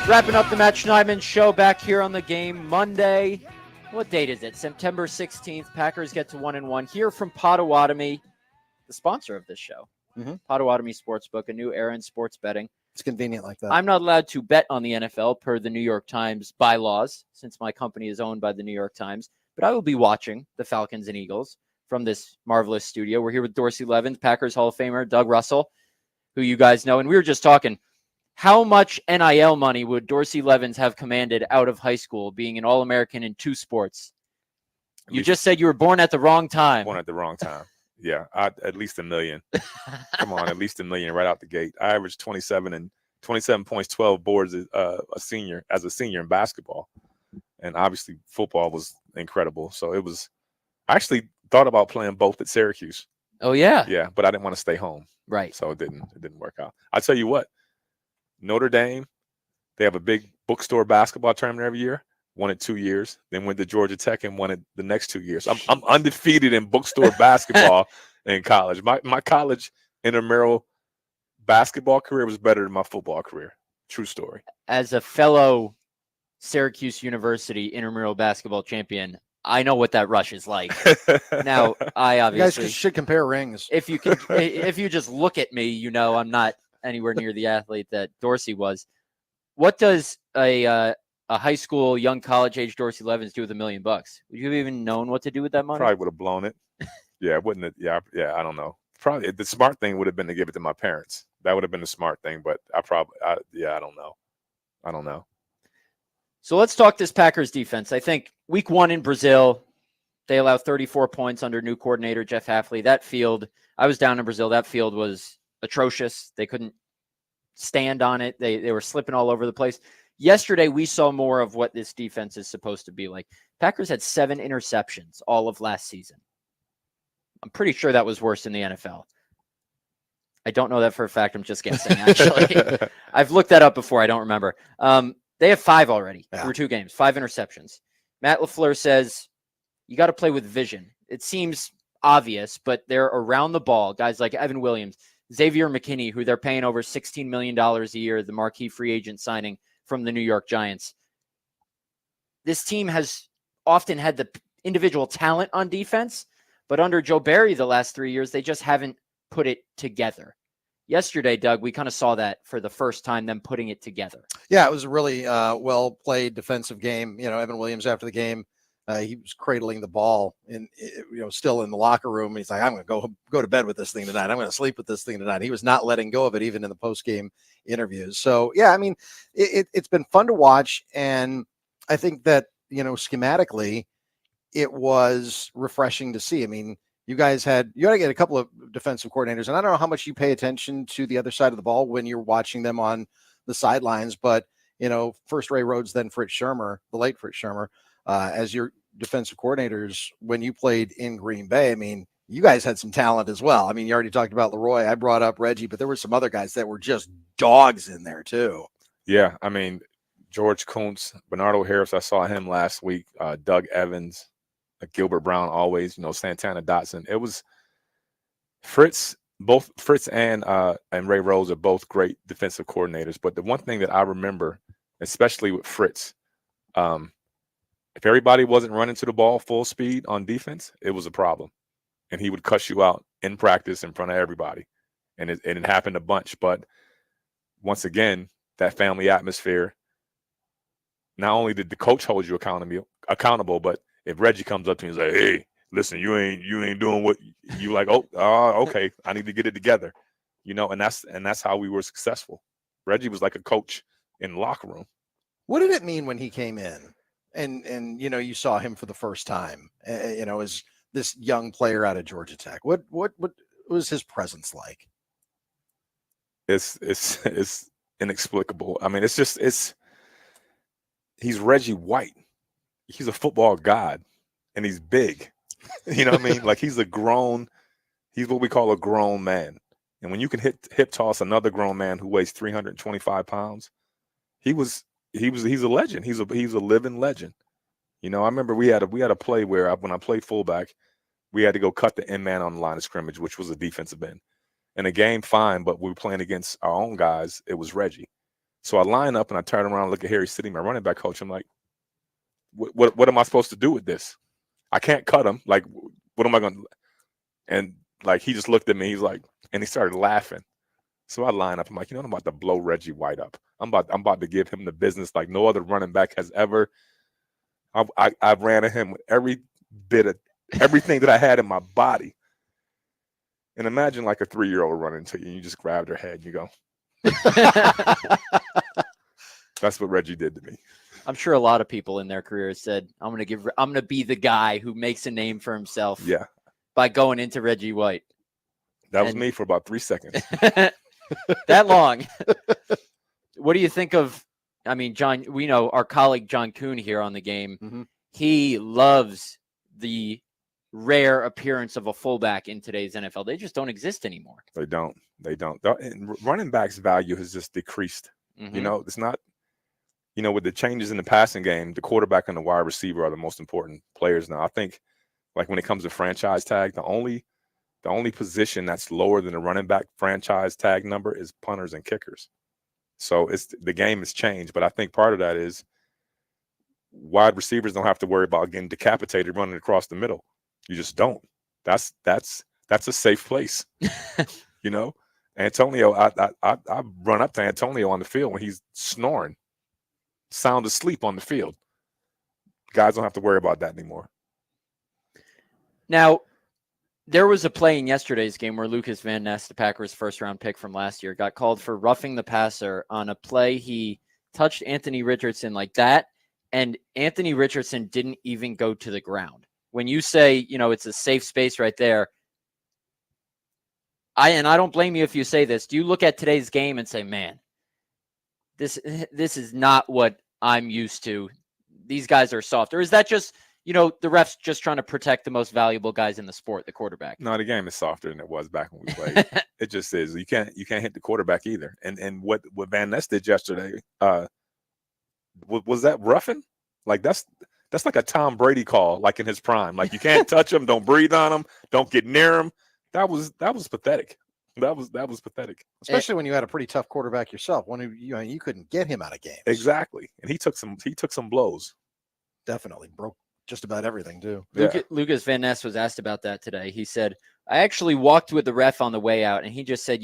Wrapping up the Matt Schneidman show back here on the game Monday. What date is it? September 16th. Packers get to 1-1 here from Potawatomi, the sponsor of this show. Potawatomi Sportsbook, a new era in sports betting. It's convenient like that. I'm not allowed to bet on the NFL per the New York Times bylaws, since my company is owned by the New York Times, but I will be watching the Falcons and Eagles from this marvelous studio. We're here with Dorsey Levens, Packers Hall of Famer, Doug Russell, who you guys know, and we were just talking. How much NIL money would Dorsey Levens have commanded out of high school, being an All-American in 2 sports? You just said you were born at the wrong time. Born at the wrong time. Yeah, at least $1 million. Come on, at least $1 million right out the gate. I averaged 27 points, 12 boards as a senior in basketball, and obviously football was incredible. So I actually thought about playing both at Syracuse. Oh yeah, yeah, but I didn't want to stay home. Right. So it didn't work out. I tell you what, Notre Dame, they have a big bookstore basketball tournament every year. Won it 2 years, then went to Georgia Tech and won it the next 2 years. I'm undefeated in bookstore basketball in college. My college intramural basketball career was better than my football career. True story. As a fellow Syracuse University intramural basketball champion, I know what that rush is like. Now, I obviously you guys should compare rings. If you just look at me, you know I'm not anywhere near the athlete that Dorsey was. What does a high school, young college age Dorsey Levens do with $1 million? Would you have even known what to do with that money? Probably would have blown it. Yeah, wouldn't it? Yeah, I don't know. Probably the smart thing would have been to give it to my parents. That would have been the smart thing, but I don't know. I don't know. So let's talk this Packers defense. I think week 1 in Brazil, they allowed 34 points under new coordinator Jeff Hafley. That field, I was down in Brazil. That field was atrocious. They couldn't stand on it. They were slipping all over the place. Yesterday, we saw more of what this defense is supposed to be like. Packers had 7 interceptions all of last season. I'm pretty sure that was worse in the NFL. I don't know that for a fact. I'm just guessing, actually. I've looked that up before. I don't remember. They have 5 already through 2 games, 5 interceptions. Matt LaFleur says you got to play with vision. It seems obvious, but they're around the ball. Guys like Evan Williams, Xavier McKinney, who they're paying over $16 million a year, the marquee free agent signing from the New York Giants. This team has often had the individual talent on defense, but under Joe Barry the last 3 years, they just haven't put it together. Yesterday, Doug, we kind of saw that for the first time, them putting it together. Yeah, it was a really well-played defensive game. You know, Evan Williams after the game, he was cradling the ball and, still in the locker room. He's like, I'm going to go to bed with this thing tonight. I'm going to sleep with this thing tonight. He was not letting go of it even in the post-game interviews. So, yeah, I mean, it's been fun to watch. And I think that, schematically, it was refreshing to see. I mean, you got to get a couple of defensive coordinators, and I don't know how much you pay attention to the other side of the ball when you're watching them on the sidelines, but, first Ray Rhodes, then Fritz Shurmur, the late Fritz Shurmur, as your defensive coordinators, when you played in Green Bay, I mean, you guys had some talent as well. I mean, you already talked about Leroy. I brought up Reggie, but there were some other guys that were just dogs in there too. Yeah, I mean, George Kuntz, Bernardo Harris, I saw him last week, Doug Evans, Gilbert Brown, always, Santana Dotson. It was both Fritz and Ray Rhodes are both great defensive coordinators. But the one thing that I remember, especially with Fritz, if everybody wasn't running to the ball full speed on defense, it was a problem. And he would cuss you out in practice in front of everybody. And it happened a bunch. But once again, that family atmosphere, not only did the coach hold you accountable, but if Reggie comes up to me and says, hey, listen, you ain't doing what you like, okay, I need to get it together. And that's how we were successful. Reggie was like a coach in the locker room. What did it mean when he came in and you saw him for the first time, as this young player out of Georgia Tech? What was his presence like? It's inexplicable. I mean, he's Reggie White. He's a football god, and he's big. You know what I mean? Like he's what we call a grown man. And when you can hip toss another grown man who weighs 325 pounds, he's a legend. He's a living legend. I remember we had a play where when I played fullback, we had to go cut the end man on the line of scrimmage, which was a defensive end. And the game, fine, but we were playing against our own guys. It was Reggie. So I line up and I turn around and look at Harry sitting, my running back coach. I'm like, what am I supposed to do with this? I can't cut him. Like, what am I going to? And like, he just looked at me. He's like, and he started laughing. So I line up. I'm like, I'm about to blow Reggie White up. I'm about to give him the business like no other running back has ever. I ran at him with every bit of everything that I had in my body. And imagine like a 3-year-old running into you and you just grab their head and you go. That's what Reggie did to me. I'm sure a lot of people in their careers said, I'm going to be the guy who makes a name for himself. Yeah. By going into Reggie White. That was me for about 3 seconds. That long. What do you think of, I mean, John, we know our colleague John Kuhn here on the game. Mm-hmm. He loves the rare appearance of a fullback in today's NFL. They just don't exist anymore. They don't. And running backs' value has just decreased. Mm-hmm. It's not, with the changes in the passing game, the quarterback and the wide receiver are the most important players now. I think, like when it comes to franchise tag, the only position that's lower than the running back franchise tag number is punters and kickers. So the game has changed, but I think part of that is wide receivers don't have to worry about getting decapitated running across the middle. You just don't. That's a safe place. Antonio, I run up to Antonio on the field when he's snoring, sound asleep on the field. Guys don't have to worry about that anymore. Now, there was a play in yesterday's game where Lucas Van Ness, the Packers' first-round pick from last year, got called for roughing the passer on a play. He touched Anthony Richardson like that, and Anthony Richardson didn't even go to the ground. When you say, it's a safe space right there, I don't blame you if you say this. Do you look at today's game and say, man, this is not what I'm used to. These guys are soft. Or is that just the refs just trying to protect the most valuable guys in the sport, the quarterback? No, the game is softer than it was back when we played. It just is. You can't hit the quarterback either. And what Van Ness did yesterday, was that roughing? Like that's like a Tom Brady call, like in his prime. Like you can't touch him, don't breathe on him, don't get near him. That was pathetic. That was pathetic. Especially when you had a pretty tough quarterback yourself. When you couldn't get him out of games. Exactly. And he took some blows. Definitely broke just about everything too. Yeah. Lucas Van Ness was asked about that today. He said, I actually walked with the ref on the way out, and he just said,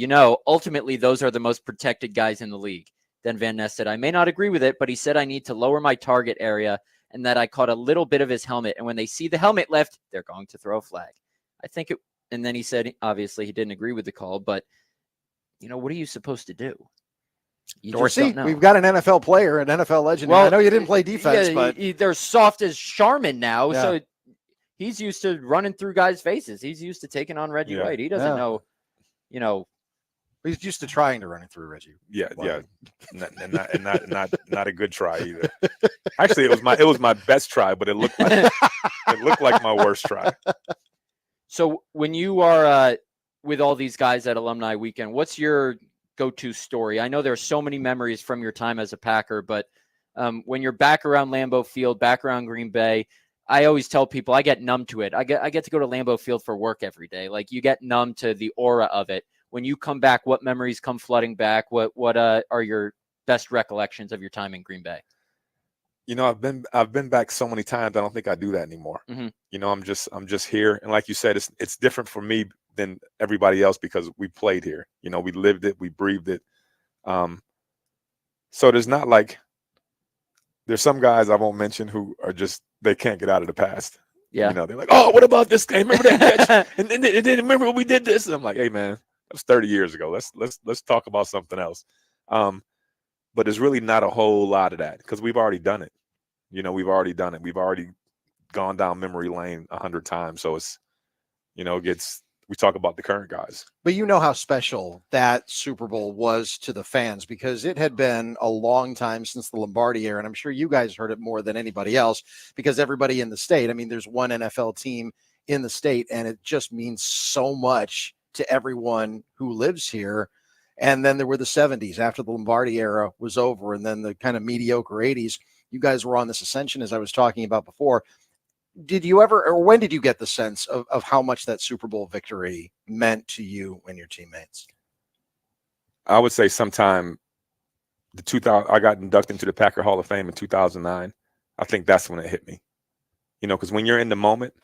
ultimately those are the most protected guys in the league. Then Van Ness said, I may not agree with it, but he said I need to lower my target area and that I caught a little bit of his helmet. And when they see the helmet lift, they're going to throw a flag. I think and then he said, obviously he didn't agree with the call, but what are you supposed to do? Dorsey, we've got an NFL player, an NFL legend. Well, I know you didn't play defense, but they're soft as Charmin now. Yeah. So he's used to running through guys' faces. He's used to taking on Reggie White. He doesn't know, he's used to trying to run it through Reggie. Yeah. Not a good try either. Actually, it was my best try, but it looked like my worst try. So when you are with all these guys at Alumni Weekend, what's your go-to story? I know there's so many memories from your time as a Packer, but when you're back around Lambeau Field, back around Green Bay, I always tell people I get numb to it. I get to go to Lambeau Field for work every day. Like you get numb to the aura of it. When you come back, what memories come flooding back? What are your best recollections of your time in Green Bay? I've been back so many times. I don't think I do that anymore. Mm-hmm. I'm just here, and like you said, it's different for me than everybody else because we played here. We lived it, we breathed it. So there's not like there's some guys I won't mention who are just they can't get out of the past. Yeah, they're like, oh, what about this game? Remember that catch? and then remember when we did this? And I'm like, hey man, that was 30 years ago. Let's talk about something else. But there's really not a whole lot of that because we've already done it. We've already done it. We've already gone down memory lane 100 times. So it's, we talk about the current guys. But how special that Super Bowl was to the fans because it had been a long time since the Lombardi era. And I'm sure you guys heard it more than anybody else because everybody in the state, there's one NFL team in the state and it just means so much to everyone who lives here. And then there were the 70s after the Lombardi era was over and then the kind of mediocre 80s. You guys were on this ascension, as I was talking about before. Did you ever, or when did you get the sense of how much that Super Bowl victory meant to you and your teammates? I would say sometime I got inducted into the Packer Hall of Fame in 2009. I think that's when it hit me. Because when you're in the moment,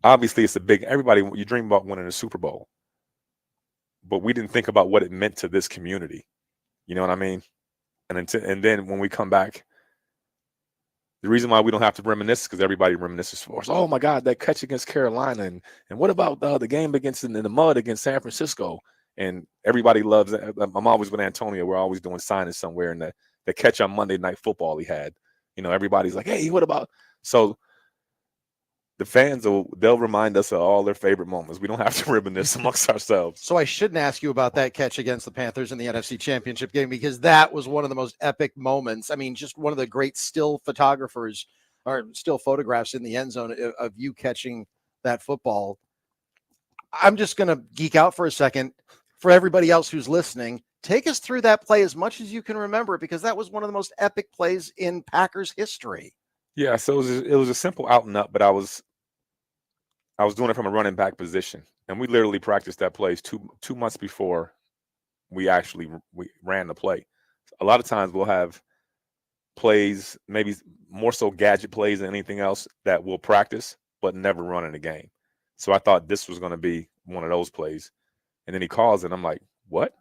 obviously it's everybody, you dream about winning a Super Bowl. But we didn't think about what it meant to this community. You know what I mean? And then when we come back, the reason why we don't have to reminisce is because everybody reminisces for us. Oh, my God, that catch against Carolina. And what about the game in the mud against San Francisco? And everybody loves it. I'm always with Antonio. We're always doing signings somewhere. And the catch on Monday Night Football he had. Everybody's like, hey, what about? So the fans, they'll remind us of all their favorite moments. We don't have to reminisce amongst ourselves. So I shouldn't ask you about that catch against the Panthers in the NFC Championship game, because that was one of the most epic moments. I mean, just one of the great still photographs in the end zone of you catching that football. I'm just going to geek out for a second. For everybody else who's listening, take us through that play as much as you can remember, because that was one of the most epic plays in Packers history. Yeah, so it was a simple out and up, but I was doing it from a running back position, and we literally practiced that play 2 months before we ran the play. A lot of times we'll have plays, maybe more so gadget plays than anything else, that we'll practice but never run in the game. So I thought this was going to be one of those plays, and then he calls it. I'm like, what?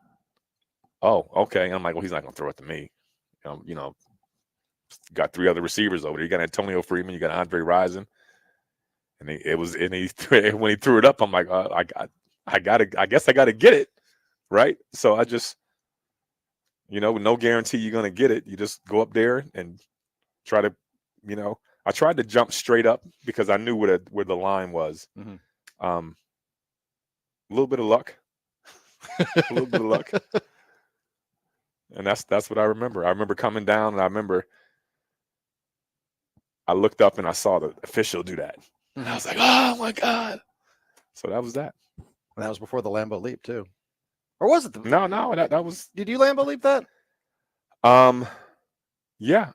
Oh, okay. And I'm like, well, he's not going to throw it to me. Got 3 other receivers over there. You got Antonio Freeman, you got Andre Rison. And when he threw it up, I'm like, I guess I got to get it, right? So I just, with no guarantee you're going to get it, you just go up there and try to, I tried to jump straight up because I knew where the line was. Mm-hmm. A little bit of luck, and that's what I remember. I remember coming down, and I looked up and I saw the official do that. And I was like, oh, my God. So that was that. And that was before the Lambeau leap, too. Or was it? No, that was. Did you Lambeau leap that? Yeah.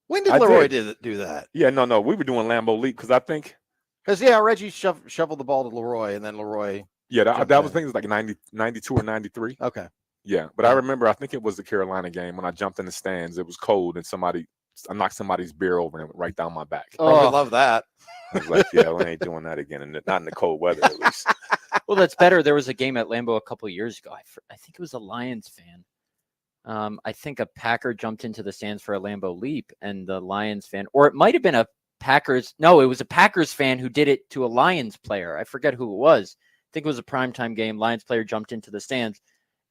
When did Leroy do that? Yeah, no. We were doing Lambeau leap because I think. Because, Reggie shoveled the ball to Leroy, and then Leroy. Yeah, that was, I think it was like 92 or 93. Okay. Yeah, but I remember, I think it was the Carolina game when I jumped in the stands. It was cold, and I knocked somebody's beer over and it went right down my back. Oh, I love that. I was like, yeah, we ain't doing that again, and not in the cold weather at least. Well, that's better. There was a game at Lambeau a couple of years ago. I think it was a Lions fan. I think a Packer jumped into the stands for a Lambeau leap, and the Lions fan, or it might have been a Packers. No, it was a Packers fan who did it to a Lions player. I forget who it was. I think it was a primetime game. Lions player jumped into the stands,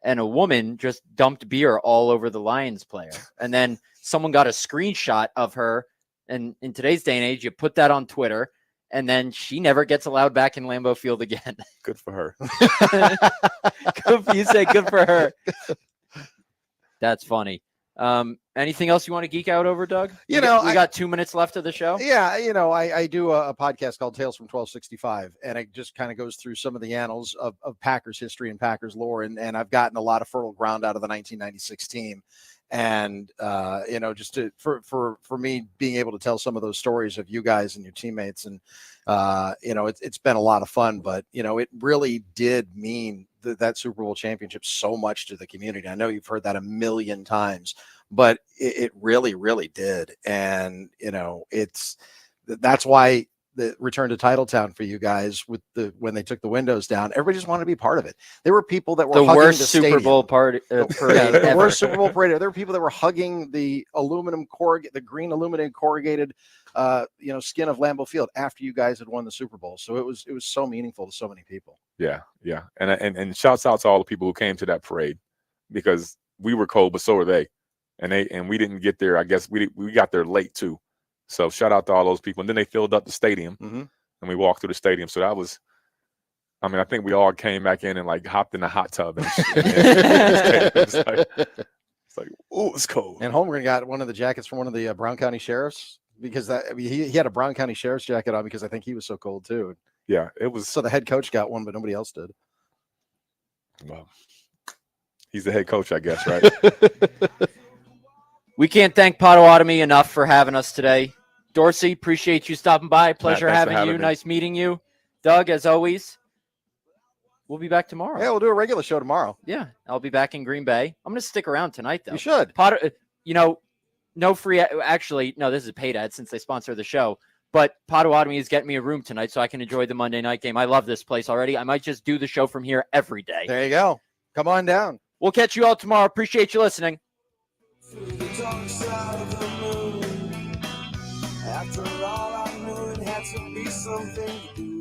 and a woman just dumped beer all over the Lions player. And then someone got a screenshot of her. And in today's day and age, you put that on Twitter, and then she never gets allowed back in Lambeau Field again. Good for her. You say good for her. That's funny. Anything else you want to geek out over, Doug? We got 2 minutes left of the show. Yeah, I do a podcast called Tales from 1265, and it just kind of goes through some of the annals of Packers history and Packers lore, and I've gotten a lot of fertile ground out of the 1996 team. And just for me being able to tell some of those stories of you guys and your teammates, and it's been a lot of fun. But it really did mean that Super Bowl championship so much to the community. I know you've heard that a million times, but it really, really did. And that's why the return to Titletown for you guys when they took the windows down, everybody just wanted to be part of it. There were people that were the hugging worst the Super stadium. Bowl party. The worst Super Bowl parade. There were people that were hugging the the green aluminum corrugated, skin of Lambeau Field after you guys had won the Super Bowl. So it was so meaningful to so many people. Yeah, and shouts out to all the people who came to that parade, because we were cold, but so were they, and we didn't get there. I guess we got there late too. So shout out to all those people. And then they filled up the stadium, and we walked through the stadium. So that was, I think we all came back in and like hopped in the hot tub. And it's like, oh, it's cold. And Holmgren got one of the jackets from one of the Brown County sheriffs, because he had a Brown County sheriff's jacket on because I think he was so cold too. Yeah, it was. So the head coach got one, but nobody else did. Well, he's the head coach, I guess, right? We can't thank Potawatomi enough for having us today. Dorsey, appreciate you stopping by. Pleasure Matt, having you. Me. Nice meeting you. Doug, as always. We'll be back tomorrow. Yeah, we'll do a regular show tomorrow. Yeah, I'll be back in Green Bay. I'm going to stick around tonight, though. You should. No free. Actually, no, this is a paid ad since they sponsor the show. But Potawatomi is getting me a room tonight so I can enjoy the Monday night game. I love this place already. I might just do the show from here every day. There you go. Come on down. We'll catch you all tomorrow. Appreciate you listening. The dark side of the moon. After all, I knew it had to be something to do